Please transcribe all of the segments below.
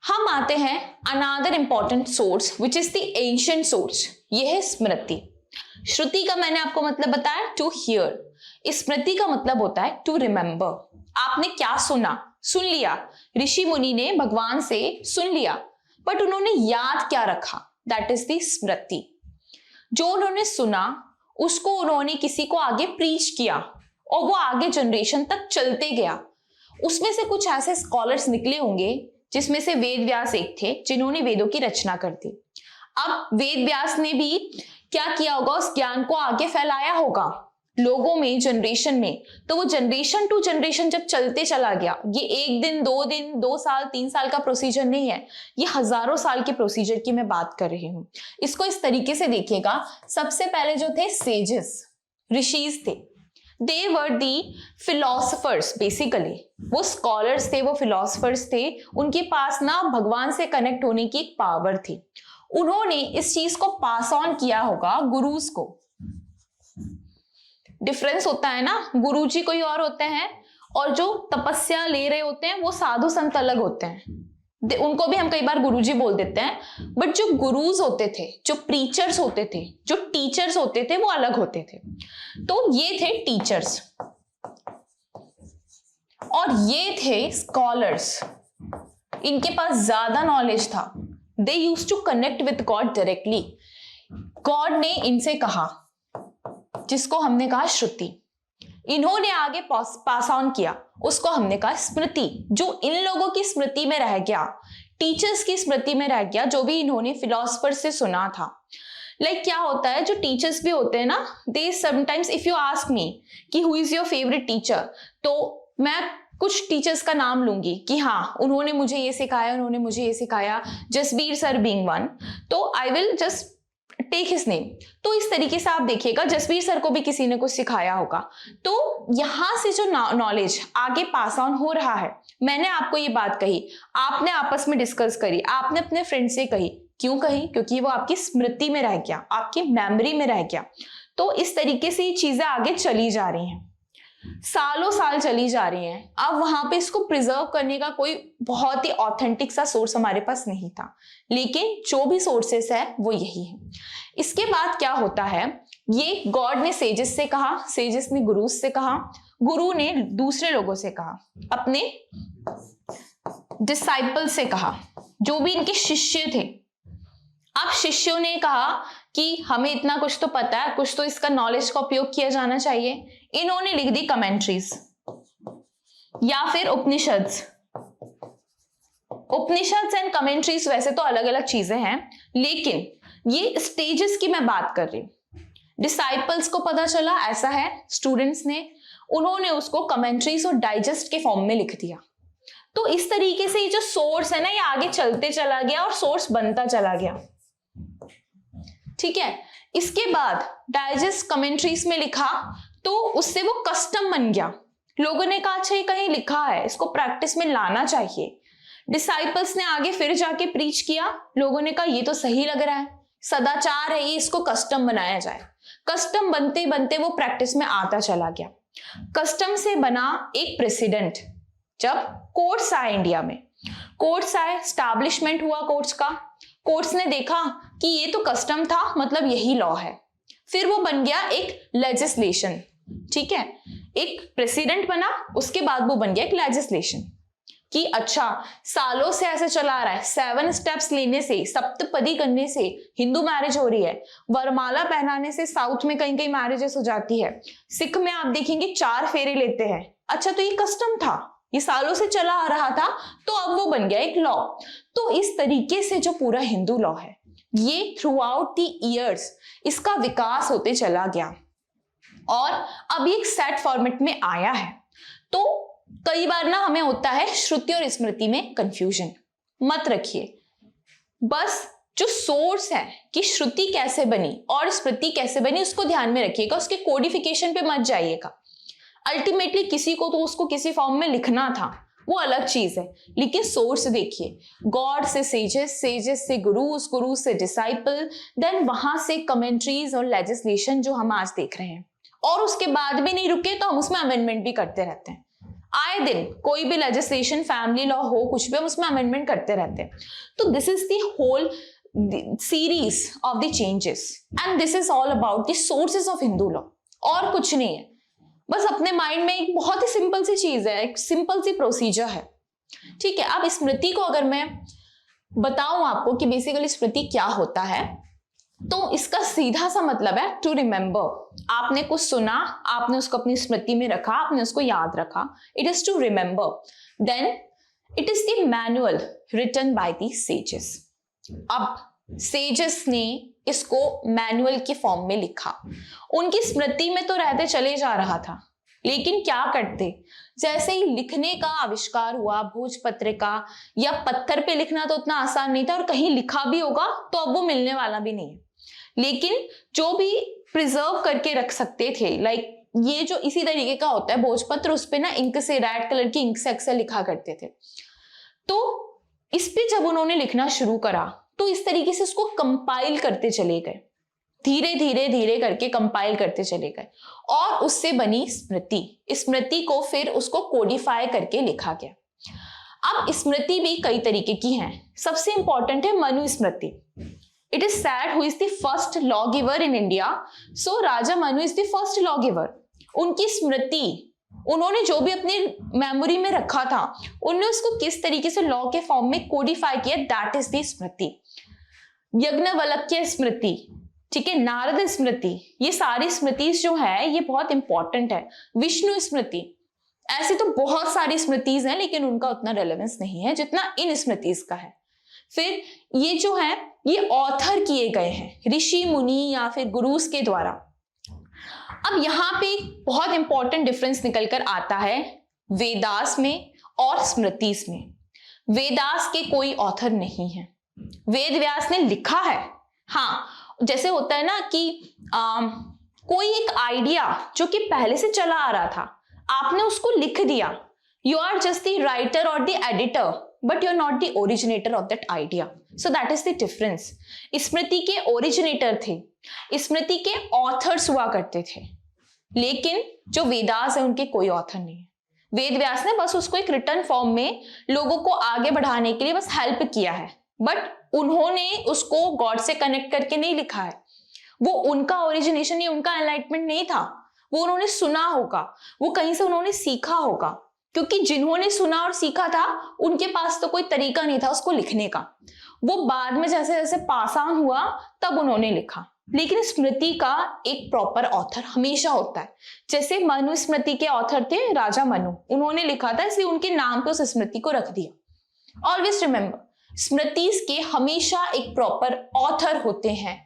हम आते हैं another important source which is the ancient source, ये है स्मृति। श्रुति का मैंने आपको मतलब बताया टू हियर, स्मृति का मतलब होता है टू रिमेंबर। आपने क्या सुना, सुन लिया, ऋषि मुनि ने भगवान से सुन लिया बट उन्होंने याद क्या रखा, दैट इज द स्मृति। जो उन्होंने सुना उसको उन्होंने किसी को आगे प्रीच किया और वो आगे जनरेशन तक चलते गया। उसमें से कुछ ऐसे स्कॉलर्स निकले होंगे जिसमें से वेद व्यास एक थे जिन्होंने वेदों की रचना कर दी। अब वेद व्यास ने भी क्या किया होगा, उस ज्ञान को आगे फैलाया होगा लोगों में, जनरेशन में। तो वो जनरेशन टू जनरेशन जब चलते चला गया, ये एक दिन, दो साल, 3 साल का प्रोसीजर नहीं है, ये हजारों साल के प्रोसीजर की मैं बात कर रही हूं। इसको इस तरीके से देखिएगा, सबसे पहले जो थे सेजेस, ऋषिज थे, they were the philosophers basically. वो स्कॉलर्स थे, वो फिलोसफर्स थे, उनके पास ना भगवान से कनेक्ट होने की एक पावर थी। उन्होंने इस चीज को पास ऑन किया होगा गुरुज को। डिफरेंस होता है ना, गुरुजी कोई और होते हैं और जो तपस्या ले रहे होते हैं वो साधु संत अलग होते हैं। उनको भी हम कई बार गुरुजी बोल देते हैं, बट जो गुरुज होते थे, जो प्रीचर्स होते थे, जो टीचर्स होते थे, वो अलग होते थे। तो ये थे टीचर्स और ये थे स्कॉलर्स। इनके पास ज्यादा नॉलेज था। They used to connect with God directly. God ने इनसे कहा, जिसको हमने कहा श्रुति, इन्होंने आगे पास ऑन किया, उसको हमने कहा स्मृति। जो इन लोगों की स्मृति में रह गया, टीचर्स की स्मृति में रह गया, जो भी इन्होंने फिलोसफर से सुना था। क्या होता है, जो टीचर्स भी होते हैं ना, they sometimes if you ask me कि who is your favourite teacher, तो मैं कुछ टीचर्स का नाम लूंगी कि हाँ उन्होंने मुझे ये सिखाया, उन्होंने मुझे ये सिखाया, जसबीर सर बीइंग वन, तो I will just take his name. तो इस तरीके से आप देखिएगा, जसबीर सर को भी किसी ने कुछ सिखाया होगा। तो यहां से जो नॉलेज आगे पास ऑन हो रहा है, मैंने आपको ये बात कही, आपने आपस में डिस्कस करी, आपने अपने फ्रेंड से कही। क्यों कही? क्योंकि वो आपकी स्मृति में रह गया, आपकी मेमोरी में रह गया। तो इस तरीके से ये चीजें आगे चली जा रही हैं, सालों साल चली जा रही हैं। अब वहां पे इसको प्रिजर्व करने का कोई बहुत ही ऑथेंटिक सा सोर्स हमारे पास नहीं था, लेकिन जो भी सोर्सेस है वो यही है। इसके बाद क्या होता है, ये गॉड ने सेजेस से कहा, सेजेस ने गुरु से कहा, गुरु ने दूसरे लोगों से कहा, अपने डिसाइपल से कहा, जो भी इनके शिष्य थे। अब शिष्यों ने कहा कि हमें इतना कुछ तो पता है, कुछ तो इसका नॉलेज का उपयोग किया जाना चाहिए। इन्होंने लिख दी कमेंट्रीज या फिर उपनिषद्स। उपनिषद्स एंड कमेंट्रीज वैसे तो अलग अलग चीजें हैं, लेकिन ये स्टेजेस की मैं बात कर रही हूं। डिसाइपल्स को पता चला ऐसा है, स्टूडेंट्स ने, उन्होंने उसको कमेंट्रीज और डाइजेस्ट के फॉर्म में लिख दिया। तो इस तरीके से ये जो सोर्स है ना, ये आगे चलते चला गया और सोर्स बनता चला गया। ठीक है, इसके बाद डाइजेस्ट कमेंट्रीज में लिखा तो उससे वो कस्टम बन गया। लोगों ने कहा अच्छा ये कहीं लिखा है, इसको प्रैक्टिस में लाना चाहिए। डिसाइपल्स ने आगे फिर जाके प्रीच किया, लोगों ने कहा ये तो सही लग रहा है, सदाचार है ये, इसको कस्टम बनाया जाए। कस्टम बनते बनते वो प्रैक्टिस में आता चला गया। कस्टम से बना एक प्रेसिडेंट। जब कोर्ट्स आए इंडिया में, कोर्ट्स आए, स्टैब्लिशमेंट हुआ कोर्ट्स का, कोर्ट्स ने देखा कि ये तो कस्टम था, मतलब यही लॉ है। फिर वो बन गया एक लेजिस्लेशन। ठीक है, एक प्रेसिडेंट बना, उसके बाद वो बन गया एक लेजिस्लेशन कि अच्छा सालों से ऐसे चला आ रहा है, 7 स्टेप्स लेने से, सप्तपदी करने से हिंदू मैरिज हो रही है, वरमाला पहनाने से साउथ में कहीं कहीं मैरिजेस हो जाती है, सिख में आप देखेंगे 4 फेरे लेते हैं। अच्छा तो ये कस्टम था, ये सालों से चला आ रहा था, तो अब वो बन गया एक लॉ। तो इस तरीके से जो पूरा हिंदू लॉ है, ये थ्रू आउट द ईयर्स इसका विकास होते चला गया और अब एक सेट फॉर्मेट में आया है। तो कई बार ना हमें होता है श्रुति और स्मृति में कंफ्यूजन, मत रखिए। बस जो सोर्स है कि श्रुति कैसे बनी और स्मृति कैसे बनी, उसको ध्यान में रखिएगा, उसके कोडिफिकेशन पे मत जाइएगा। अल्टीमेटली किसी को तो उसको किसी फॉर्म में लिखना था, वो अलग चीज है, लेकिन सोर्स देखिए, गॉड से सेजेस, सेजेस से गुरुज, गुरु से डिसाइपल, देन वहां से कमेंट्रीज और लेजिस्लेशन जो हम आज देख रहे हैं। और उसके बाद भी नहीं रुके तो हम उसमें अमेंडमेंट भी करते रहते हैं। आए दिन कोई भी लेजिस्लेशन, फैमिली लॉ हो, कुछ भी, हम उसमें अमेंडमेंट करते रहते हैं। तो this is the whole series of the changes and this is all about the sources of Hindu law, और कुछ नहीं है। बस अपने माइंड में एक बहुत ही सिंपल सी चीज है, एक सिंपल सी प्रोसीजर है, ठीक है। अब स्मृति को अगर मैं बताऊं आपको कि बेसिकली स्मृति क्या होता है, तो इसका सीधा सा मतलब है टू रिमेंबर। आपने कुछ सुना, आपने उसको अपनी स्मृति में रखा, आपने उसको याद रखा, it is to remember. Then it is the manual written by the sages. अब सेजेस ने इसको मैनुअल की फॉर्म में लिखा, उनकी स्मृति में तो रहते चले जा रहा था, लेकिन क्या करते, जैसे ही लिखने का आविष्कार हुआ, भोजपत्रिका या पत्थर पे लिखना तो उतना आसान नहीं था, और कहीं लिखा भी होगा तो अब वो मिलने वाला भी नहीं है, लेकिन जो भी प्रिजर्व करके रख सकते थे, लाइक ये जो इसी तरीके का होता है भोजपत्र, उस पे ना इंक से, रेड कलर की इंक से अक्सर लिखा करते थे। तो इस पे जब उन्होंने लिखना शुरू करा तो इस तरीके से उसको कंपाइल करते चले गए, धीरे धीरे धीरे करके कंपाइल करते चले गए, और उससे बनी स्मृति। स्मृति को फिर उसको कोडिफाई करके लिखा गया। अब स्मृति भी कई तरीके की हैं। सबसे इंपॉर्टेंट है Manusmriti. It is said who is the first law giver in India, so Raja Manu is the first law giver. उनकी स्मृति, उन्होंने जो भी अपनी मेमोरी में रखा था, उन्होंने उसको किस तरीके से लॉ के फॉर्म में कोडिफाई किया, दैट इज द स्मृति। यज्ञवल्क्य स्मृति, ठीक है, नारद स्मृति, ये सारी स्मृति जो है ये बहुत इंपॉर्टेंट है। विष्णु स्मृति, ऐसी तो बहुत सारी स्मृतिज हैं, लेकिन उनका उतना रेलेवेंस नहीं है जितना इन स्मृतिज का है। फिर ये जो है ये ऑथर किए गए हैं ऋषि मुनि या फिर गुरुज के द्वारा। अब यहाँ पे बहुत इंपॉर्टेंट डिफरेंस निकल कर आता है वेदास में और स्मृतिस में। वेदास के कोई ऑथर नहीं है, वेद व्यास ने लिखा है। हाँ, जैसे होता है ना कि कोई एक आइडिया जो कि पहले से चला आ रहा था, आपने उसको लिख दिया, you are just the writer और the editor, but you are not the originator of that idea, so that is the difference. Smriti के ओरिजिनेटर थे, स्मृति के ऑथर्स हुआ करते थे, लेकिन जो वेदास है उनके कोई ऑथर नहीं है। वेद व्यास ने बस उसको एक रिटर्न फॉर्म में लोगों को आगे बढ़ाने के लिए बस हेल्प किया है, बट उन्होंने उसको गॉड से कनेक्ट करके नहीं लिखा है। वो उनका ओरिजिनेशन या उनका एनलाइटमेंट नहीं था, वो उन्होंने सुना होगा, वो कहीं से उन्होंने सीखा होगा, क्योंकि जिन्होंने सुना और सीखा था उनके पास तो कोई तरीका नहीं था उसको लिखने का। वो बाद में जैसे जैसे पास ऑन हुआ तब उन्होंने लिखा। लेकिन स्मृति का एक प्रॉपर ऑथर हमेशा होता है। जैसे मनुस्मृति के ऑथर थे राजा मनु, उन्होंने लिखा था, इसलिए उनके नाम पे उस स्मृति को रख दिया। ऑलवेज रिमेंबर, स्मृतिस के हमेशा एक प्रॉपर ऑथर होते हैं,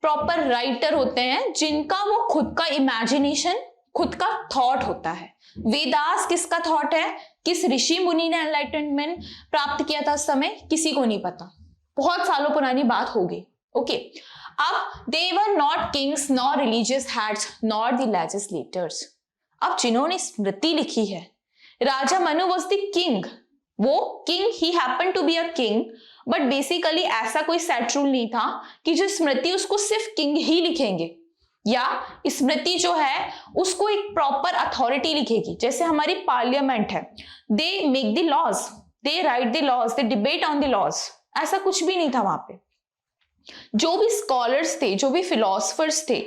प्रॉपर राइटर होते हैं, जिनका वो खुद का इमेजिनेशन, खुद का थॉट होता है। वेदास किसका थॉट है, किस ऋषि मुनि ने एनलाइटमेंट प्राप्त किया था उस समय, किसी को नहीं पता, बहुत सालों पुरानी बात हो गई। ओके, अब they were not kings nor religious heads nor the legislators. अब जिन्होंने स्मृति लिखी है, राजा मनु वाज द किंग, वो king, he happen to be a king, but basically ऐसा कोई सेट रूल नहीं था कि जो स्मृति उसको सिर्फ किंग ही लिखेंगे, या स्मृति जो है उसको एक प्रॉपर अथॉरिटी लिखेगी। जैसे हमारी पार्लियामेंट है, they make the laws, they write the laws, they debate on the laws, ऐसा कुछ भी नहीं था वहां पे। जो भी स्कॉलर्स थे, जो भी फिलोसफर्स थे,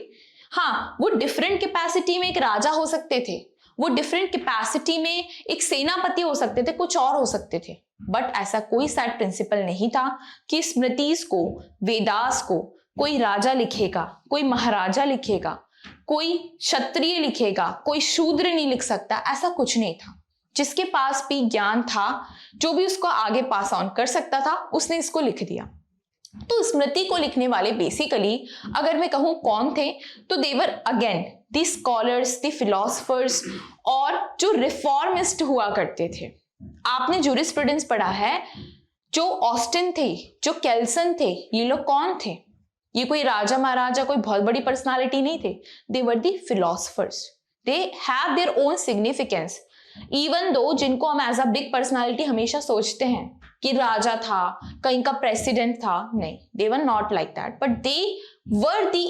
हाँ, वो डिफरेंट कैपेसिटी में एक राजा हो सकते थे, वो डिफरेंट कैपेसिटी में एक सेनापति हो सकते थे, कुछ और हो सकते थे, बट ऐसा कोई सेट प्रिंसिपल नहीं था कि स्मृतिस को, वेदास को कोई राजा लिखेगा, कोई महाराजा लिखेगा, कोई क्षत्रिय लिखेगा, कोई शूद्र नहीं लिख सकता, ऐसा कुछ नहीं था। जिसके पास भी ज्ञान था, जो भी उसको आगे पास ऑन कर सकता था, उसने इसको लिख दिया। तो स्मृति को लिखने वाले बेसिकली अगर मैं कहूं कौन थे, तो they were again the scholars, the philosophers, और जो रिफॉर्मिस्ट हुआ करते थे। आपने जूरिस्प्रूडेंस पढ़ा है, जो ऑस्टिन थे, जो केल्सन थे, ये लोग कौन थे? ये कोई राजा महाराजा, कोई बहुत बड़ी पर्सनालिटी नहीं थे। They were the philosophers, they have their own significance, even though जिनको हम एज अ बिग पर्सनालिटी हमेशा सोचते हैं कि राजा था, कहीं का प्रेसिडेंट था, नहीं, they were not like that, but they were the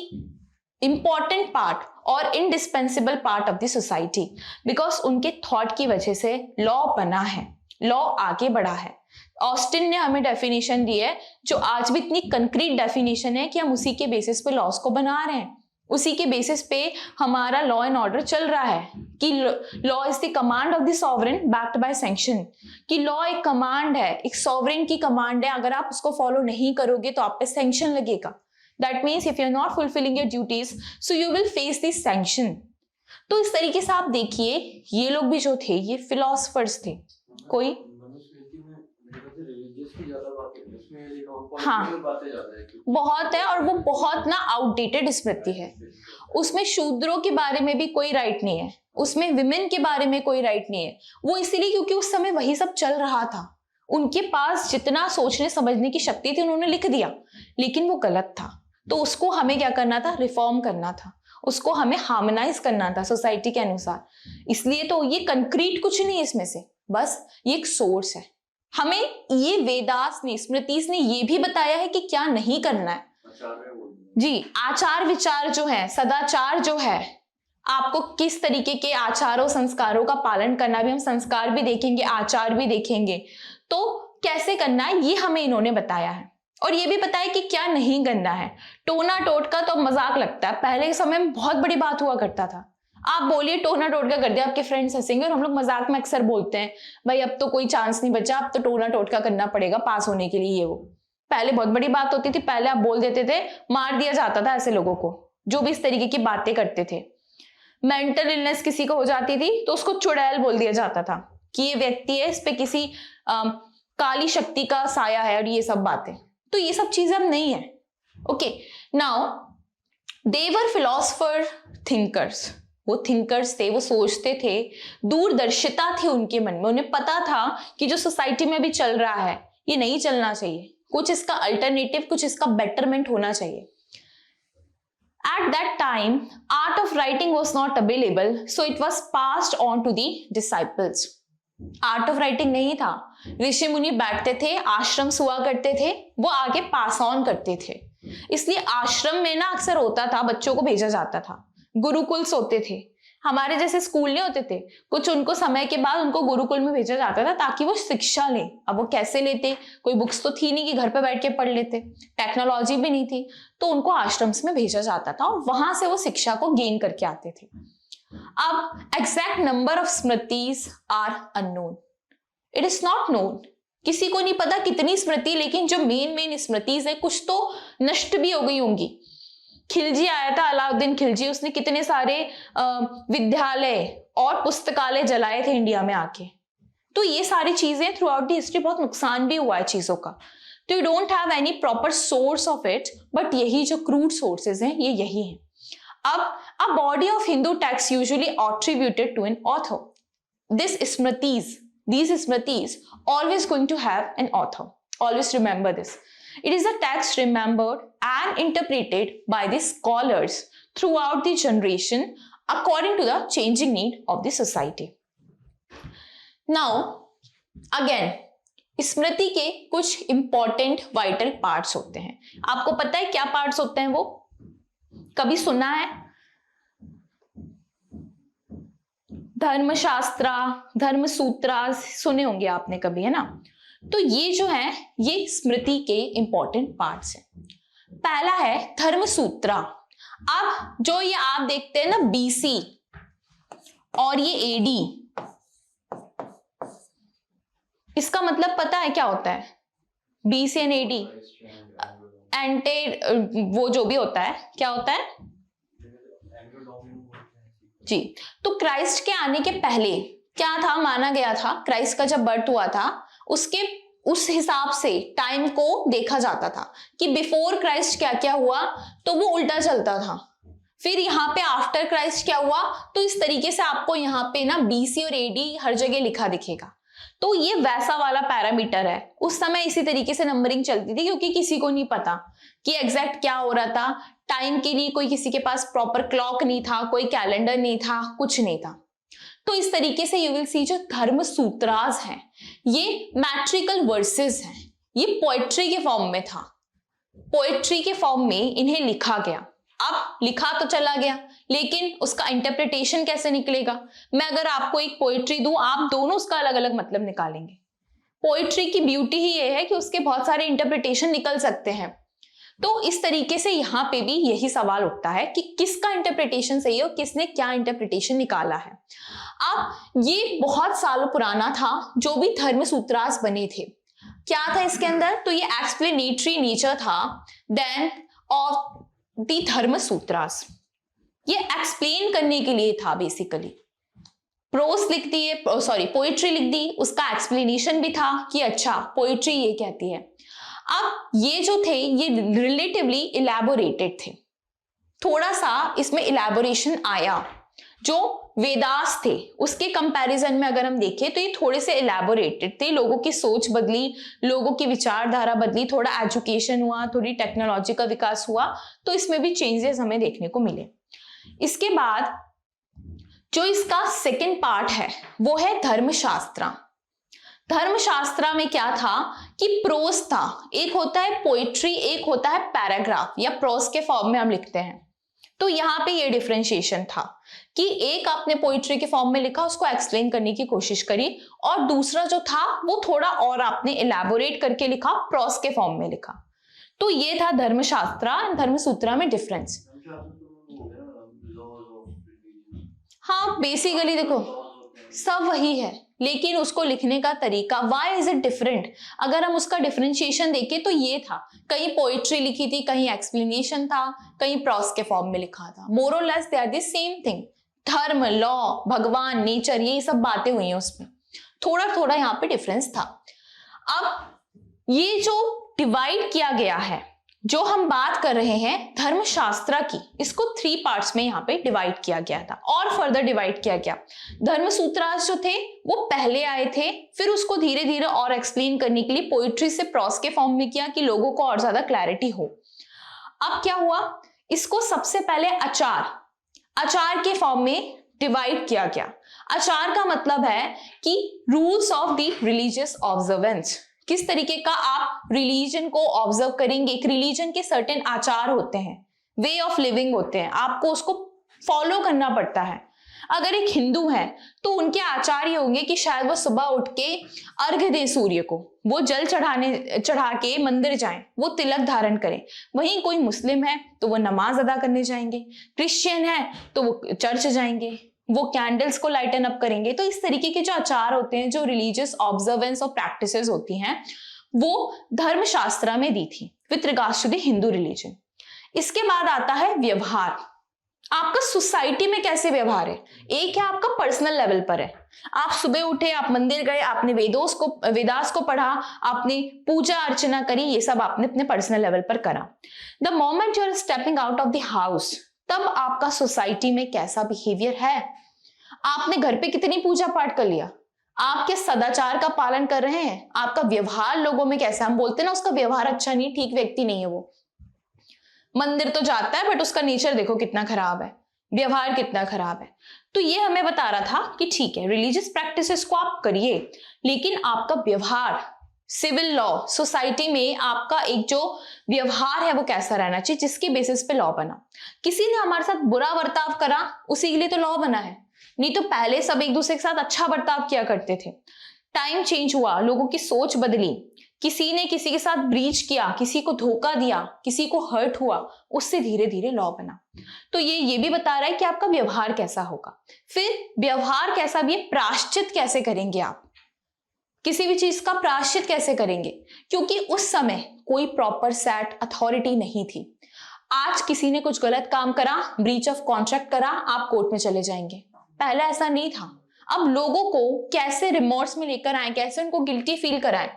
important part और indispensable part of the society, because उनके थॉट की वजह से लॉ बना है, लॉ आगे बढ़ा है। ऑस्टिन ने हमें डेफिनेशन दी है जो आज भी इतनी कंक्रीट डेफिनेशन है कि हम उसी के बेसिस पे लॉस को बना रहे हैं, उसी के बेसिस पे हमारा लॉ एंड ऑर्डर चल रहा है कि law is the command of the sovereign backed by sanction, कि लॉ एक कमांड है, एक सॉवरेन की कमांड है, अगर आप उसको फॉलो नहीं करोगे तो आप पे सैंक्शन लगेगा। That means if you are not fulfilling your duties so you will face this sanction. तो इस तरीके से आप देखिए ये लोग भी जो थे ये फिलोसफर्स थे। कोई हाँ बहुत है, और वो बहुत ना आउटडेटेड स्मृति है। उसमें शूद्रों के बारे में भी कोई राइट नहीं है, उसमें विमेन के बारे में कोई राइट नहीं है। वो इसीलिए क्योंकि उस समय वही सब चल रहा था, उनके पास जितना सोचने समझने की शक्ति थी उन्होंने लिख दिया, लेकिन वो गलत था। तो उसको हमें क्या करना था, रिफॉर्म करना था, उसको हमें हार्मोनाइज करना था सोसाइटी के अनुसार। इसलिए तो ये कंक्रीट कुछ नहीं है इसमें से, बस ये एक सोर्स है। हमें ये वेदास ने, स्मृतिस ने ये भी बताया है कि क्या नहीं करना है। जी, आचार विचार जो है, सदाचार जो है, आपको किस तरीके के आचारों संस्कारों का पालन करना, भी हम संस्कार भी देखेंगे, आचार भी देखेंगे, तो कैसे करना है ये हमें इन्होंने बताया है। और ये भी बताया कि क्या नहीं करना है। टोना टोटका तो मजाक लगता है, पहले के समय में बहुत बड़ी बात हुआ करता था। आप बोलिए टोना टोटका कर दिया, आपके फ्रेंड्स हंसेंगे, और हम लोग मजाक में अक्सर बोलते हैं भाई अब तो कोई चांस नहीं बचा, अब तो टोना टोटका करना पड़ेगा पास होने के लिए। ये वो पहले बहुत बड़ी बात होती थी, पहले आप बोल देते थे, मार दिया जाता था ऐसे लोगों को जो भी इस तरीके की बातें करते थे। मेंटल इलनेस किसी को हो जाती थी तो उसको चुड़ैल बोल दिया जाता था कि ये व्यक्ति है, इस पे किसी काली शक्ति का साया है, और ये सब बातें। तो ये सब चीजें अब नहीं है। Okay, now they were philosopher thinkers. वो थिंकर्स थे, वो सोचते थे, दूरदर्शिता थी उनके मन में, उन्हें पता था कि जो सोसाइटी में भी चल रहा है ये नहीं चलना चाहिए, कुछ इसका अल्टरनेटिव, कुछ इसका बेटरमेंट होना चाहिए। At that time, art of writing was not available, so it was passed on to the disciples. Art of writing नहीं था, ऋषि मुनि बैठते थे, आश्रम हुआ करते थे, वो आगे पास ऑन करते थे। इसलिए आश्रम में ना अक्सर होता था, बच्चों को भेजा जाता था, गुरुकुल्स होते थे, हमारे जैसे स्कूल नहीं होते थे, कुछ उनको समय के बाद उनको गुरुकुल में भेजा जाता था ताकि वो शिक्षा ले। अब वो कैसे लेते, कोई बुक्स तो थी नहीं कि घर पे बैठ के पढ़ लेते, टेक्नोलॉजी भी नहीं थी, तो उनको आश्रम्स में भेजा जाता था और वहां से वो शिक्षा को गेन करके आते थे। अब exact number of smritis are unknown, it is not known, किसी को नहीं पता कितनी स्मृति, लेकिन जो मेन स्मृतिज है कुछ तो नष्ट भी हो गई होंगी। खिलजी आया था, अलाउद्दीन खिलजी, उसने कितने सारे विद्यालय और पुस्तकालय जलाए थे इंडिया में आके। तो ये सारी चीजें थ्रू आउट द हिस्ट्री बहुत नुकसान भी हुआ है चीजों का। तो you don't have any proper source of it, but यही जो क्रूड सोर्सेज हैं ये यही हैं। अब a body of Hindu text usually attributed to an author. These smritis always going to have an author. Always remember this. It is a text remembered and interpreted by the scholars throughout the generation according to the changing need of the society. Now, again, स्मृति के कुछ important vital parts होते हैं। आपको पता है क्या parts होते हैं वो? कभी सुना है? धर्मशास्त्रा, धर्मसूत्रा सुने होंगे आपने कभी, है ना? तो ये जो है ये स्मृति के इंपॉर्टेंट पार्ट्स हैं। पहला है धर्मसूत्रा। अब जो ये आप देखते हैं ना BC और ये AD, इसका मतलब पता है क्या होता है? BC एंड AD एंटे वो जो भी होता है, क्या होता है जी? तो क्राइस्ट के आने के पहले क्या था, माना गया था क्राइस्ट का जब बर्थ हुआ था उसके उस हिसाब से टाइम को देखा जाता था कि बिफोर क्राइस्ट क्या क्या हुआ, तो वो उल्टा चलता था। फिर यहाँ पे आफ्टर क्राइस्ट क्या हुआ, तो इस तरीके से आपको यहाँ पे ना BC और AD हर जगह लिखा दिखेगा। तो ये वैसा वाला पैरामीटर है। उस समय इसी तरीके से नंबरिंग चलती थी क्योंकि किसी को नहीं पता कि एग्जैक्ट क्या हो रहा था। टाइम के लिए कोई किसी के पास प्रॉपर क्लॉक नहीं था, कोई कैलेंडर नहीं था, कुछ नहीं था। तो इस तरीके से यू विल सी जो धर्म सूत्रास हैं ये मैट्रिकल वर्सेस हैं, ये पोएट्री के फॉर्म में था। पोएट्री के फॉर्म में इन्हें लिखा गया। अब लिखा तो चला गया, लेकिन उसका इंटरप्रिटेशन कैसे निकलेगा? मैं अगर आपको एक पोएट्री दूं, आप दोनों उसका अलग अलग मतलब निकालेंगे। पोएट्री की ब्यूटी ही ये है कि उसके बहुत सारे इंटरप्रिटेशन निकल सकते हैं। तो इस तरीके से यहाँ पे भी यही सवाल उठता है कि किसका इंटरप्रिटेशन सही है और किसने क्या इंटरप्रिटेशन निकाला है। अब ये बहुत सालों पुराना था जो भी धर्मसूत्रास बने थे। क्या था इसके अंदर? तो ये एक्सप्लेनेटरी नेचर था देन ऑफ द धर्मसूत्रास। ये एक्सप्लेन करने के लिए था बेसिकली। प्रोस लिख दी है, सॉरी पोएट्री लिख दी, उसका एक्सप्लेनेशन भी था कि अच्छा पोएट्री ये कहती है। अब ये जो थे ये रिलेटिवली इलैबोरेटेड थे, थोड़ा सा इसमें इलैबोरेशन आया। जो वेदास थे उसके कंपैरिजन में अगर हम देखें तो ये थोड़े से इलैबोरेटेड थे, लोगों की सोच बदली, लोगों की विचारधारा बदली, थोड़ा एजुकेशन हुआ, थोड़ी टेक्नोलॉजी का विकास हुआ, तो इसमें भी चेंजेस हमें देखने को मिले। इसके बाद जो इसका सेकेंड पार्ट है वो है धर्मशास्त्र। धर्मशास्त्र में क्या था कि प्रोस था, एक होता है पोएट्री, एक होता है पैराग्राफ या प्रोस के फॉर्म में हम लिखते हैं। तो यहाँ पे ये डिफरेंशिएशन था कि एक आपने पोएट्री के फॉर्म में लिखा, उसको एक्सप्लेन करने की कोशिश करी, और दूसरा जो था वो थोड़ा और आपने इलैबोरेट करके लिखा, प्रोस के फॉर्म में लिखा। तो ये था धर्मशास्त्र एंड धर्मसूत्र में डिफरेंस। हाँ बेसिकली देखो सब वही है, लेकिन उसको लिखने का तरीका, व्हाई इज इट डिफरेंट, अगर हम उसका डिफरेंशिएशन देखें तो ये था, कहीं पोएट्री लिखी थी, कहीं एक्सप्लेनेशन था, कहीं प्रोस के फॉर्म में लिखा था। मोर और less they are the same thing. Dharma, law, Bhagwan, nature, ये सब बातें हुई हैं उसमें, थोड़ा थोड़ा यहाँ पे डिफरेंस था। अब ये जो डिवाइड किया गया है, जो हम बात कर रहे हैं धर्मशास्त्र की, इसको 3 पार्ट्स में यहाँ पे डिवाइड किया गया था और फर्दर डिवाइड किया गया। धर्मसूत्रास जो थे वो पहले आए थे, फिर उसको धीरे धीरे और एक्सप्लेन करने के लिए पोएट्री से प्रोस के फॉर्म में किया कि लोगों को और ज्यादा क्लैरिटी हो। अब क्या हुआ, इसको सबसे पहले आचार के फॉर्म में डिवाइड किया गया। आचार का मतलब है कि rules of the religious observance, किस तरीके का आप रिलीजन को ऑब्जर्व करेंगे। एक रिलीजन के सर्टेन आचार होते हैं, वे ऑफ लिविंग होते हैं, आपको उसको फॉलो करना पड़ता है। अगर एक हिंदू है तो उनके आचार ये होंगे कि शायद वो सुबह उठ के अर्घ्य दें सूर्य को, वो जल चढ़ा के मंदिर जाएं, वो तिलक धारण करें। वहीं कोई मुस्लिम है तो वो नमाज अदा करने जाएंगे, क्रिश्चियन है तो वो चर्च जाएंगे, वो कैंडल्स को लाइटन अप करेंगे। तो इस तरीके के जो आचार होते हैं, जो रिलीजियस ऑब्जर्वेंस और प्रैक्टिसेस होती हैं, वो धर्मशास्त्र में दी थी with regards to the Hindu religion. इसके बाद आता है व्यवहार, आपका सोसाइटी में कैसे व्यवहार है। एक है आपका पर्सनल लेवल पर है, आप सुबह उठे, आप मंदिर गए, आपने वेदास को पढ़ा, आपने पूजा अर्चना करी, ये सब आपने अपने पर्सनल लेवल पर करा। The moment you are stepping out of the house, तब आपका सोसाइटी में कैसा बिहेवियर है, आपने घर पे कितनी पूजा पाठ कर लिया, आप क्या सदाचार का पालन कर रहे हैं, आपका व्यवहार लोगों में कैसा। हम बोलते हैं ना उसका व्यवहार अच्छा नहीं, ठीक व्यक्ति नहीं है वो, मंदिर तो जाता है बट उसका नेचर देखो कितना खराब है, व्यवहार कितना खराब है। तो ये हमें बता रहा था कि ठीक है रिलीजियस प्रैक्टिसेस को आप करिए, लेकिन आपका व्यवहार, सिविल लॉ, सोसाइटी में आपका एक जो व्यवहार है वो कैसा रहना चाहिए, जिसके बेसिस पे लॉ बना। किसी ने हमारे साथ बुरा बर्ताव करा, उसी के लिए तो लॉ बना है, नहीं तो पहले सब एक दूसरे के साथ अच्छा बर्ताव किया करते थे। टाइम चेंज हुआ, लोगों की सोच बदली, किसी ने किसी के साथ ब्रीच किया, किसी को धोखा दिया, किसी को हर्ट हुआ, उससे धीरे धीरे लॉ बना। तो ये भी बता रहा है कि आपका व्यवहार कैसा होगा। फिर व्यवहार कैसा भी है, प्रायश्चित कैसे करेंगे आप, किसी भी चीज का प्रायश्चित कैसे करेंगे, क्योंकि उस समय कोई प्रॉपर सेट अथॉरिटी नहीं थी। आज किसी ने कुछ गलत काम करा, ब्रीच ऑफ कॉन्ट्रैक्ट करा, आप कोर्ट में चले जाएंगे। पहले ऐसा नहीं था। अब लोगों को कैसे रिमोर्स में लेकर आए, कैसे उनको गिल्टी फील कराएं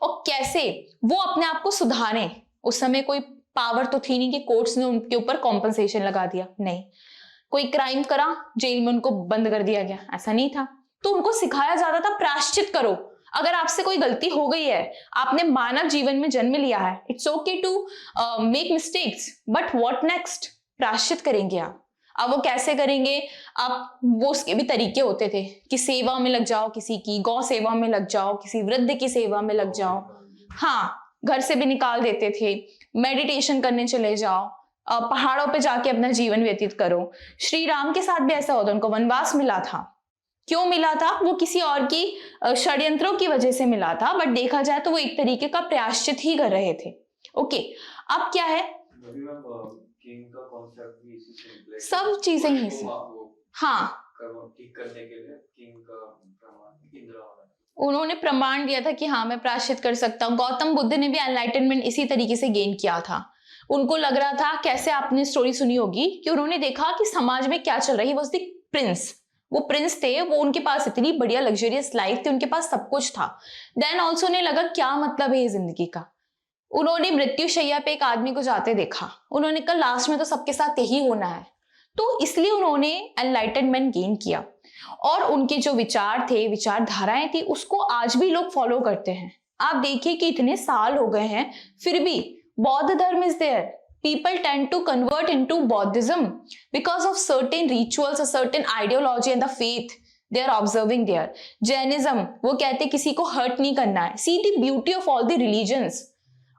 और कैसे वो अपने आप को सुधारें। उस समय कोई पावर तो थी नहीं कि कोर्ट्स ने उनके ऊपर कॉम्पनसेशन लगा दिया, नहीं। कोई क्राइम करा, जेल में उनको बंद कर दिया गया, ऐसा नहीं था। तो उनको सिखाया जाता था प्रायश्चित करो। अगर आपसे कोई गलती हो गई है, आपने मानव जीवन में जन्म लिया है, it's okay to make mistakes, but what next, प्रायश्चित करेंगे आप। अब वो कैसे करेंगे, आप वो उसके भी तरीके होते थे कि सेवा में लग जाओ, किसी की गौ सेवा में लग जाओ, किसी वृद्ध की सेवा में लग जाओ, हाँ घर से भी निकाल देते थे, मेडिटेशन करने चले जाओ, पहाड़ों पे जाके अपना जीवन व्यतीत करो। श्री राम के साथ भी ऐसा होता, उनको वनवास मिला था। क्यों मिला था? वो किसी और की षड्यंत्रों की वजह से मिला था, बट देखा जाए तो वो एक तरीके का प्रायश्चित ही कर रहे थे। ओके, अब क्या है, किंग का कॉन्सेप्ट भी इसी से निकला है, सब चीजें ही से, हाँ, ठीक करने के लिए किंग का प्रमाण इंद्र होना, उन्होंने प्रमाण दिया था कि हाँ मैं प्रायश्चित कर सकता हूँ। गौतम बुद्ध ने भी एनलाइटनमेंट इसी तरीके से गेन किया था। उनको लग रहा था, कैसे आपने स्टोरी सुनी होगी, कि उन्होंने देखा कि समाज में क्या चल रही है। वो प्रिंस, वो प्रिंस थे, वो उनके पास इतनी बढ़िया लग्जरियस लाइफ थी, उनके पास सब कुछ था। देन ऑल्सो ने लगा क्या मतलब है जिंदगी का। उन्होंने मृत्यु शैया पे एक आदमी को जाते देखा, उन्होंने कहा लास्ट में तो सबके साथ यही होना है। तो इसलिए उन्होंने एनलाइटनमेंट गेन किया, और उनके जो विचार थे, विचारधाराएं थी, उसको आज भी लोग फॉलो करते हैं। आप देखिए कि इतने साल हो गए हैं, फिर भी बौद्ध धर्म is there. People tend to convert into Buddhism because of certain rituals, a certain ideology and the faith they are observing there. Jainism, वो कहते किसी को hurt नहीं करना है। See the beauty of all the religions.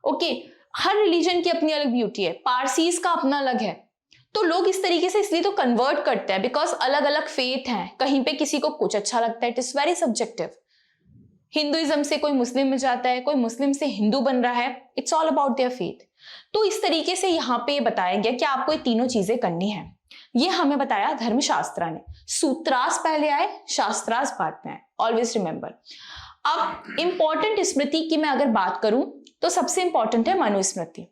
Okay, her religion की अपनी अलग beauty है, पारसीज का अपना अलग है। तो लोग इस तरीके से इसलिए तो कन्वर्ट करते हैं, बिकॉज अलग अलग फेथ हैं, कहीं पे किसी को कुछ अच्छा लगता है, it is very subjective. Hinduism से कोई मुस्लिम में जाता है, कोई मुस्लिम से हिंदू बन रहा है, it's all about their faith. तो इस तरीके से यहाँ पे बताया गया कि आपको ये तीनों चीजें करनी है। ये हमें बताया धर्मशास्त्र ने। सूत्रास पहले आए, शास्त्रास बाद में आए, ऑलवेज रिमेंबर। अब इंपॉर्टेंट स्मृति की मैं अगर बात करूं तो सबसे इंपॉर्टेंट है मनुस्मृति।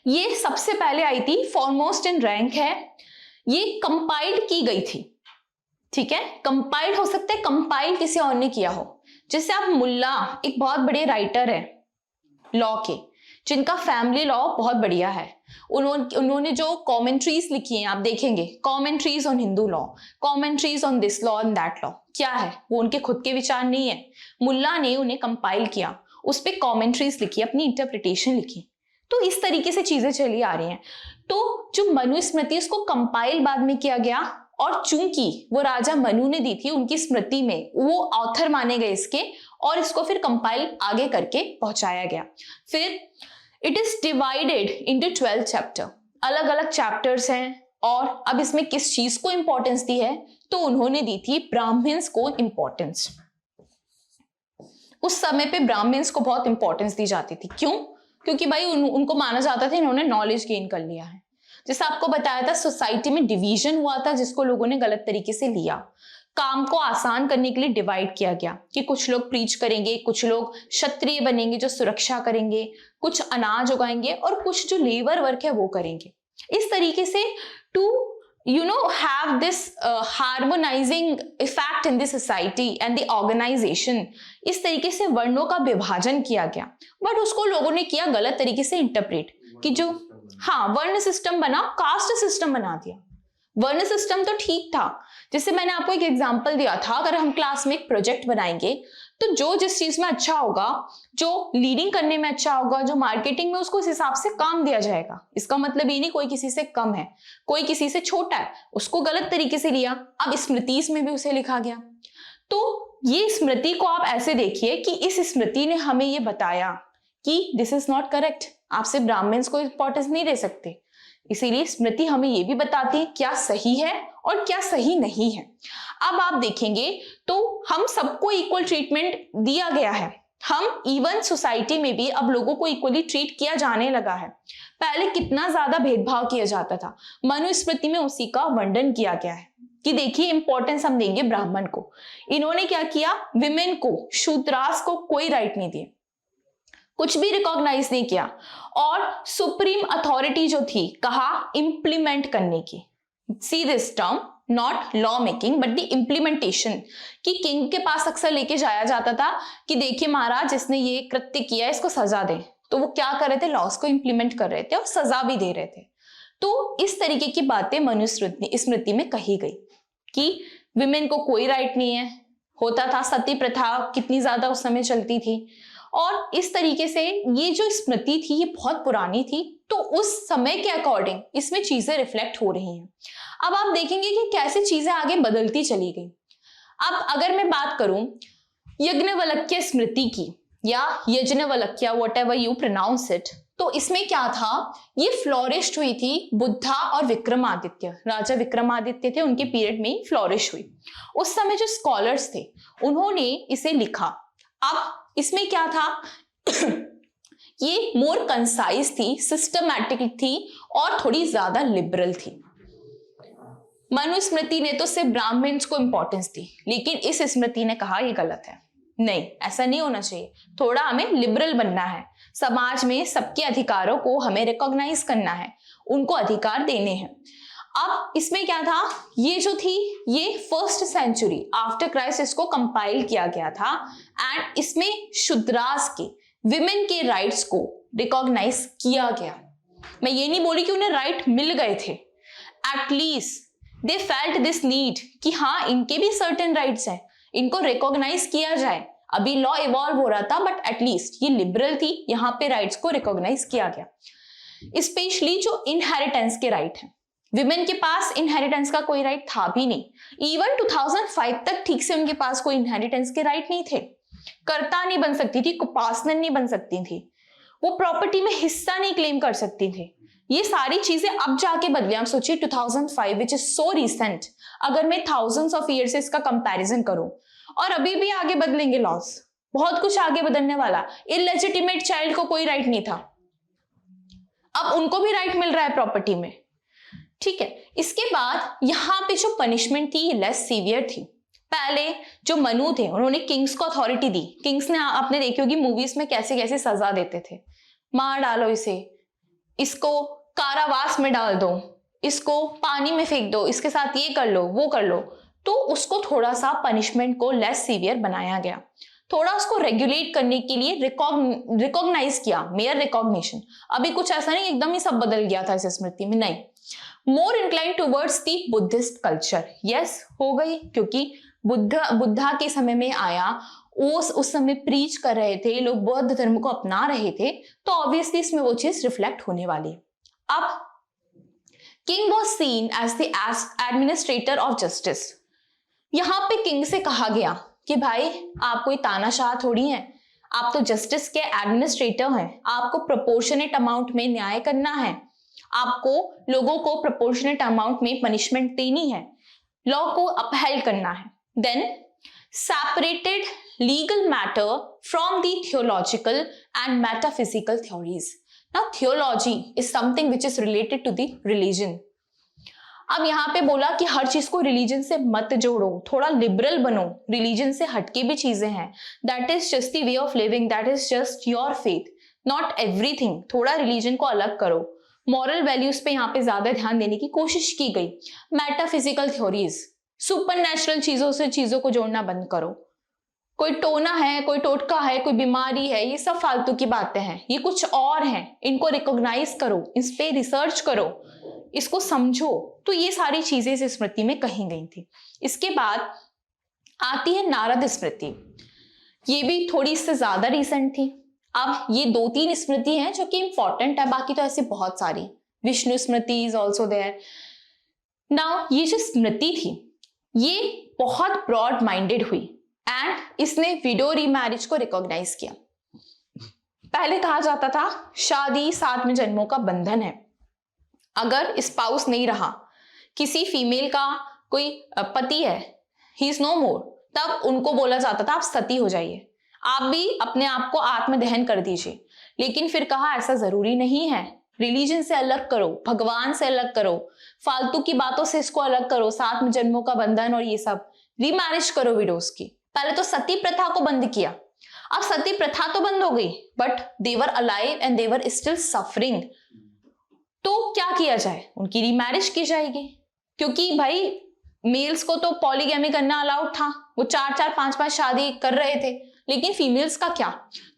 ये सबसे पहले आई थी, फॉरमोस्ट इन रैंक है। ये कंपाइल्ड की गई थी, ठीक है। कंपाइल्ड हो सकता है कंपाइल किसी और ने किया हो, जैसे आप मुल्ला एक बहुत बड़े राइटर है लॉ के, जिनका फैमिली लॉ बहुत बढ़िया है। उन्होंने जो कॉमेंट्रीज लिखी हैं, आप देखेंगे commentaries on Hindu law, commentaries on this law and that law, क्या है वो उनके खुद के विचार नहीं है, मुल्ला ने उन्हें कंपाइल किया, उस पर कॉमेंट्रीज लिखी, अपनी इंटरप्रिटेशन लिखी। तो इस तरीके से चीजें चली आ रही हैं। तो जो मनुस्मृति उसको कंपाइल बाद में किया गया, और चूंकि वो राजा मनु ने दी थी, उनकी स्मृति में वो ऑथर माने गए इसके, और इसको फिर कंपाइल आगे करके पहुंचाया गया। फिर it is divided into 12 chapter, अलग अलग चैप्टर्स हैं। और अब इसमें किस चीज को इंपॉर्टेंस दी है, तो उन्होंने दी थी ब्राह्मण्स को इंपॉर्टेंस। उस समय पे ब्राह्मण्स को बहुत इंपॉर्टेंस दी जाती थी। क्यों? क्योंकि भाई उनको माना जाता था इन्होंने नॉलेज गेन कर लिया है। जैसे आपको बताया था, सोसाइटी में डिवीजन हुआ था, जिसको लोगों ने गलत तरीके से लिया। काम को आसान करने के लिए डिवाइड किया गया कि कुछ लोग प्रीच करेंगे, कुछ लोग क्षत्रिय बनेंगे जो सुरक्षा करेंगे, कुछ अनाज उगाएंगे, और कुछ जो लेबर वर्क है वो करेंगे। इस तरीके से to have this harmonizing effect in the society and the organization, इस तरीके से वर्णों का विभाजन किया गया। बट उसको लोगों ने किया गलत तरीके से इंटरप्रेट, कि जो वर्ण सिस्टम बना, कास्ट सिस्टम बना दिया। वर्ण सिस्टम तो ठीक था, जैसे मैंने आपको एक एग्जांपल दिया था, अगर हम क्लास में एक प्रोजेक्ट बनाएंगे तो जो जिस चीज में अच्छा होगा, जो लीडिंग करने में अच्छा होगा, जो मार्केटिंग में, उसको उस हिसाब से काम दिया जाएगा। इसका मतलब ये नहीं कोई किसी से कम है, कोई किसी से छोटा है, उसको गलत तरीके से लिया। अब स्मृति में भी उसे लिखा गया। तो ये स्मृति को आप ऐसे देखिए कि इस स्मृति ने हमें ये बताया कि दिस इज नॉट करेक्ट, आप सिर्फ ब्राह्मण्स को इंपॉर्टेंस नहीं दे सकते। इसीलिए स्मृति हमें ये भी बताती है क्या सही है और क्या सही नहीं है। अब आप देखेंगे तो हम सबको इक्वल ट्रीटमेंट दिया गया है। हम इवन सोसाइटी में भी अब लोगों को इक्वली ट्रीट किया जाने लगा है। पहले कितना ज्यादा भेदभाव किया जाता था, मनुस्मृति में उसी का वर्णन किया गया है कि देखिए इंपॉर्टेंस हम देंगे ब्राह्मण को। इन्होंने क्या किया, विमेन को, शूद्रास को कोई राइट नहीं दिए, कुछ भी रिकॉग्नाइज नहीं किया। और सुप्रीम अथॉरिटी जो थी, कहा इंप्लीमेंट करने की। See this term, not law making but the implementation, कि किंग के पास अक्सर लेके जाया जाता था कि देखिए महाराज जिसने ये कृत्य किया इसको सजा दें। तो वो क्या कर रहे थे, लॉस को इंप्लीमेंट कर रहे थे और सजा भी दे रहे थे। तो इस तरीके की बातें मनुस्मृति में कही गई कि विमेन को कोई राइट नहीं है। होता था सती प्रथा कितनी ज्यादा उस समय चलती थी, और इस तरीके से ये जो स्मृति थी ये बहुत पुरानी थी। तो उस समय के अकॉर्डिंग इसमें चीजें रिफ्लेक्ट हो रही हैं। अब आप देखेंगे कि कैसे चीजें आगे बदलती चली गई। अब अगर मैं बात करूं यज्ञवल्क्य स्मृति की, या Yajnavalkya, whatever you pronounce it, तो इसमें क्या था, ये फ्लोरिश हुई थी बुद्धा और विक्रमादित्य, राजा विक्रमादित्य थे उनके पीरियड में ही फ्लोरिश हुई। उस समय जो स्कॉलर्स थे उन्होंने इसे लिखा। अब इसमें क्या था ये मोर कंसाइज थी, सिस्टमैटिक थी और थोड़ी ज्यादा लिबरल थी। मनुस्मृति ने तो सिर्फ ब्राह्मण्स को इंपॉर्टेंस दी, लेकिन इस स्मृति ने कहा ये गलत है, नहीं ऐसा नहीं होना चाहिए, थोड़ा हमें लिबरल बनना है, समाज में सबके अधिकारों को हमें रिकॉग्नाइज करना है, उनको अधिकार देने हैं। अब इसमें क्या था, ये जो थी ये 1st सेंचुरी आफ्टर क्राइस्ट इसको कंपाइल किया गया था एंड इसमें शूद्रास के विमेन के राइट्स को रिकॉग्नाइज किया गया। मैं ये नहीं बोली कि उन्हें राइट मिल गए थे, at least they felt this need कि हाँ इनके भी सर्टेन राइट्स हैं, इनको रिकॉग्नाइज किया जाए। अभी लॉ इवॉल्व हो रहा था बट एटलीस्ट ये लिबरल थी, यहाँ पे राइट्स को रिकॉग्नाइज किया गया। स्पेशली जो इनहेरिटेंस के राइट हैं, विमेन के पास इनहेरिटेंस का कोई राइट था भी नहीं, इवन 2005 तक ठीक से उनके पास कोई इनहेरिटेंस के राइट नहीं थे, कर्ता नहीं बन सकती थी, कुपासनन नहीं बन सकती थी, वो प्रॉपर्टी में हिस्सा नहीं क्लेम कर सकती थी। ये सारी चीजें अब जाके बदली। आप सोचिए 2005 विच इज सो रिसेंट, अगर मैं थाउजेंड्स ऑफ ईयर से इसका कंपैरिजन करूं, और अभी भी आगे बदलेंगे लॉज, बहुत कुछ आगे बदलने वाला। इलेजिटिमेट चाइल्ड को कोई राइट नहीं था, अब उनको भी राइट मिल रहा है प्रॉपर्टी में, ठीक है। इसके बाद यहाँ पे जो पनिशमेंट थी लेस सीवियर थी। पहले जो मनु थे उन्होंने किंग्स को अथॉरिटी दी, किंग्स ने, आपने देखी होगी मूवीज में कैसे कैसे सजा देते थे, मार डालो इसे, इसको कारावास में डाल दो, इसको पानी में फेंक दो, इसके साथ ये कर लो वो कर लो। तो उसको थोड़ा सा पनिशमेंट को लेस सीवियर बनाया गया, थोड़ा उसको रेगुलेट करने के लिए रिकॉग्नाइज किया, मेयर रिकॉग्निशन। अभी कुछ ऐसा नहीं एकदम ही सब बदल गया था इस स्मृति में, नहीं। More incline towards the Buddhist culture, yes हो गई, क्योंकि बुद्धा के समय में आया, उस समय प्रीच कर रहे थे लोग, बौद्ध धर्म को अपना रहे थे, तो ऑब्वियसली इसमें वो चीज रिफ्लेक्ट होने वाली। अब king was seen as the administrator of justice. यहां पे किंग से कहा गया कि भाई आप कोई तानाशाह थोड़ी हैं, आप तो जस्टिस के एडमिनिस्ट्रेटर हैं, आपको प्रोपोर्शनेट अमाउंट में न्याय करना है, आपको लोगों को प्रोपोर्शनेट अमाउंट में पनिशमेंट देनी है, लॉ को अपहेल्ड करना है। Then separated legal matter from the theological and metaphysical theories. Now theology is something which is related to the religion. अब यहाँ पे बोला कि हर चीज को रिलीजन से मत जोड़ो, थोड़ा लिबरल बनो, रिलीजन से हटके भी चीजें हैं, that is just the way of living, that is just your faith, not everything. थोड़ा रिलीजन को अलग करो, मॉरल वैल्यूज पे यहाँ पे ज्यादा ध्यान देने की कोशिश की गई। मेटाफिजिकल थ्योरीज, सुपर नेचुरल चीजों से चीजों को जोड़ना बंद करो, कोई टोना है, कोई टोटका है, कोई बीमारी है, ये सब फालतू की बातें हैं, ये कुछ और हैं, इनको रिकॉग्नाइज करो, इस पे रिसर्च करो, इसको समझो। तो ये सारी चीजें इस स्मृति में कही गई थी। इसके बाद आती है नारद स्मृति, ये भी थोड़ी इससे ज्यादा रिसेंट थी। अब ये 2-3 स्मृति हैं जो कि इंपॉर्टेंट है, बाकी तो ऐसी बहुत सारी, विष्णु स्मृति इज ऑल्सो देयर। नाउ ये जो स्मृति थी ये बहुत ब्रॉड माइंडेड हुई एंड इसने विडो रीमैरिज को रिकॉग्नाइज किया। पहले कहा जाता था शादी 7 जन्मों का बंधन है, अगर स्पाउस नहीं रहा, किसी फीमेल का कोई पति है, ही इज नो मोर, तब उनको बोला जाता था आप सती हो जाइए, आप भी अपने आप को आत्मदहन कर दीजिए। लेकिन फिर कहा ऐसा जरूरी नहीं है, रिलीजन से अलग करो, भगवान से अलग करो, फालतू की बातों से इसको अलग करो, 7 जन्मों का बंधन और ये सब, रीमैरिज करो विडोज की। पहले तो सती प्रथा को बंद किया, अब सती प्रथा तो बंद हो गई but they were alive and they were still suffering. तो क्या किया जाए, उनकी रीमैरिज की जाएगी, क्योंकि भाई मेल्स को तो पॉलीगैमी करना अलाउड था, वो 4-4 5-5 शादी कर रहे थे, लेकिन फीमेल्स का क्या।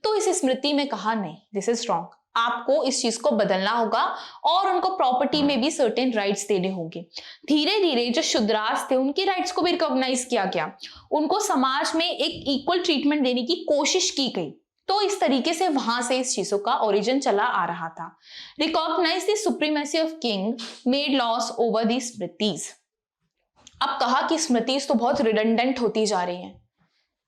तो इस स्मृति में कहा नहीं, दिस इज रॉन्ग, आपको इस चीज को बदलना होगा और उनको प्रॉपर्टी में भी सर्टेन राइट्स देने होंगे। धीरे धीरे जो शूद्रास थे उनके राइट्स को भी रिकॉग्नाइज किया गया, उनको समाज में एक इक्वल ट्रीटमेंट देने की कोशिश की गई। तो इस तरीके से वहां से इस चीजों का ओरिजिन चला आ रहा था। Recognize the supremacy of king, made laws over the smritis. अब कहा कि स्मृतिज तो बहुत रिडंडेंट होती जा रही हैं।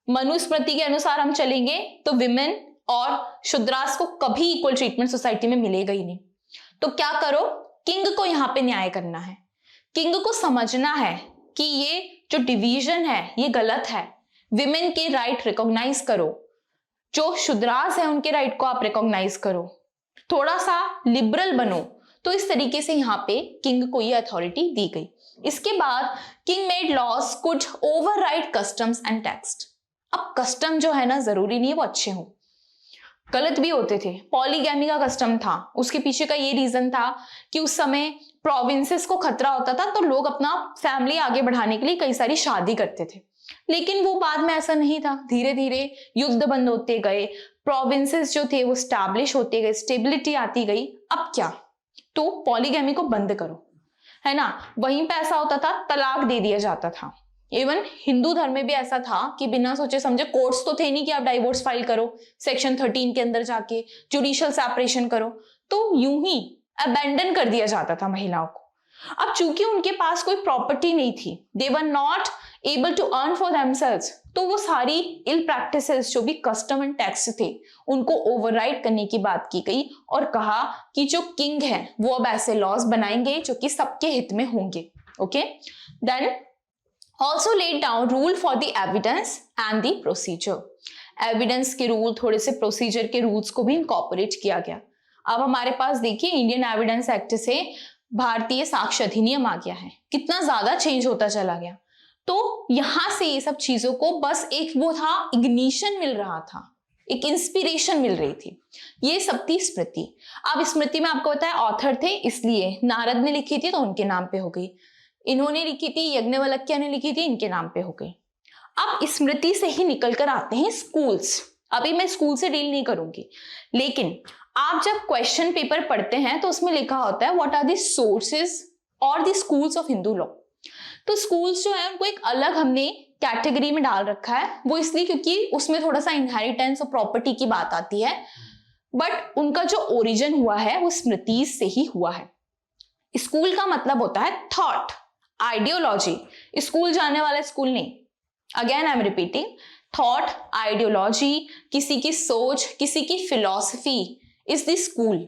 मनुस्मृति के अनुसार हम चलेंगे तो विमेन और शूद्रास को कभी इक्वल ट्रीटमेंट सोसाइटी में मिलेगा ही नहीं। तो क्या करो, किंग को यहाँ पे न्याय करना है। किंग को समझना है कि ये जो डिवीजन है ये गलत है। विमेन के राइट रिकॉग्नाइज करो, जो शूद्रास है उनके राइट को आप रिकॉग्नाइज करो, थोड़ा सा लिबरल बनो। तो इस तरीके से यहाँ पे किंग को ये अथॉरिटी दी गई। इसके बाद king made laws could override customs and tax. अब कस्टम जो है ना, जरूरी नहीं है वो अच्छे हों, गलत भी होते थे। पॉलीगैमी का कस्टम था, उसके पीछे का ये रीजन था कि उस समय प्रोविंसेस को खतरा होता था, तो लोग अपना फैमिली आगे बढ़ाने के लिए कई सारी शादी करते थे। लेकिन वो बाद में ऐसा नहीं था, धीरे धीरे युद्ध बंद होते गए, प्रोविंसेस जो थे वो स्टैब्लिश होते गए, स्टेबिलिटी आती गई। अब क्या, तो पॉलीगैमी को बंद करो, है ना। वहीं पे ऐसा होता था, तलाक दे दिया जाता था। इवन हिंदू धर्म में भी ऐसा था कि बिना सोचे समझे, कोर्ट्स तो थे नहीं कि आप डाइवोर्स फाइल करो सेक्शन 13 के अंदर जाके, जुडिशियल सेपरेशन करो, तो यूं ही अबैंडन कर दिया जाता था महिलाओं को। अब चूंकि उनके पास कोई प्रॉपर्टी नहीं थी, they were not able to earn for themselves, तो वो सारी इल प्रैक्टिसेस जो भी कस्टम एंड टैक्स थे उनको ओवरराइड करने की बात की गई और कहा कि जो किंग है वो अब ऐसे लॉज बनाएंगे जो कि सबके हित में होंगे। Okay, then also laid down rule for the evidence and the procedure। Evidence के रूल, थोड़े से प्रोसीजर के रूल्स को भी इनकॉर्पोरेट किया गया। अब हमारे पास देखिए इंडियन एविडेंस एक्ट से भारतीय साक्ष्य अधिनियम आ गया है, कितना ज्यादा चेंज होता चला गया। तो यहां से ये सब चीजों को बस एक वो था, इग्निशन मिल रहा था, एक इंस्पिरेशन मिल रही थी। ये सब थी स्मृति। अब स्मृति में आपको बताया ऑथर थे, इसलिए नारद ने लिखी थी तो उनके नाम पे हो गई, इन्होंने लिखी थी, यज्ञवल्क्य ने लिखी थी, इनके नाम पे हो गई। अब स्मृति से ही निकल कर आते हैं स्कूल्स। अभी मैं स्कूल से डील नहीं करूंगी, लेकिन आप जब क्वेश्चन पेपर पढ़ते हैं तो उसमें लिखा होता है व्हाट आर द सोर्सेज और the schools of Hindu law. तो स्कूल्स जो है उनको एक अलग हमने कैटेगरी में डाल रखा है, वो इसलिए क्योंकि उसमें थोड़ा सा इनहेरिटेंस और प्रॉपर्टी की बात आती है, बट उनका जो ओरिजिन हुआ है वो स्मृति से ही हुआ है। स्कूल का मतलब होता है थॉट, आइडियोलॉजी। स्कूल जाने वाला स्कूल नहीं, again I am repeating, thought, ideology, किसी की सोच, किसी की philosophy is the school.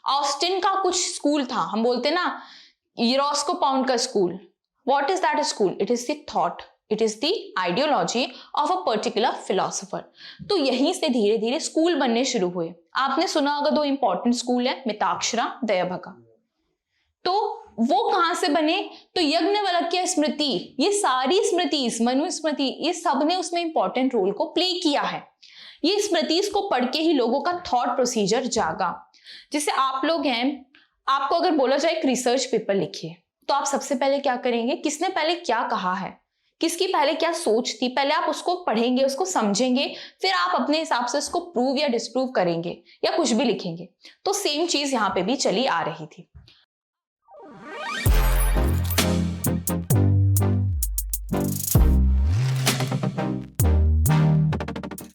Austin का कुछ स्कूल था, हम बोलते ना यूरोस्को पाउंड का school, what is that school? It is the thought, it is the ideology of a particular philosopher. तो यहीं से धीरे धीरे स्कूल बनने शुरू हुए। आपने सुना होगा दो इंपॉर्टेंट स्कूल है, मिताक्षरा, दयाभगा। तो वो कहां से बने? तो यज्ञवल्क्य स्मृति, ये सारी स्मृति, मनु स्मृति, ये सब ने उसमें इंपॉर्टेंट रोल को प्ले किया है। ये स्मृति को पढ़ के ही लोगों का थॉट प्रोसीजर जागा। जैसे आप लोग हैं, आपको अगर बोला जाए एक रिसर्च पेपर लिखिए, तो आप सबसे पहले क्या करेंगे? किसने पहले क्या कहा है, किसकी पहले क्या सोच थी, पहले आप उसको पढ़ेंगे, उसको समझेंगे, फिर आप अपने हिसाब से उसको प्रूव या डिस्प्रूव करेंगे या कुछ भी लिखेंगे। तो सेम चीज यहाँ पे भी चली आ रही थी।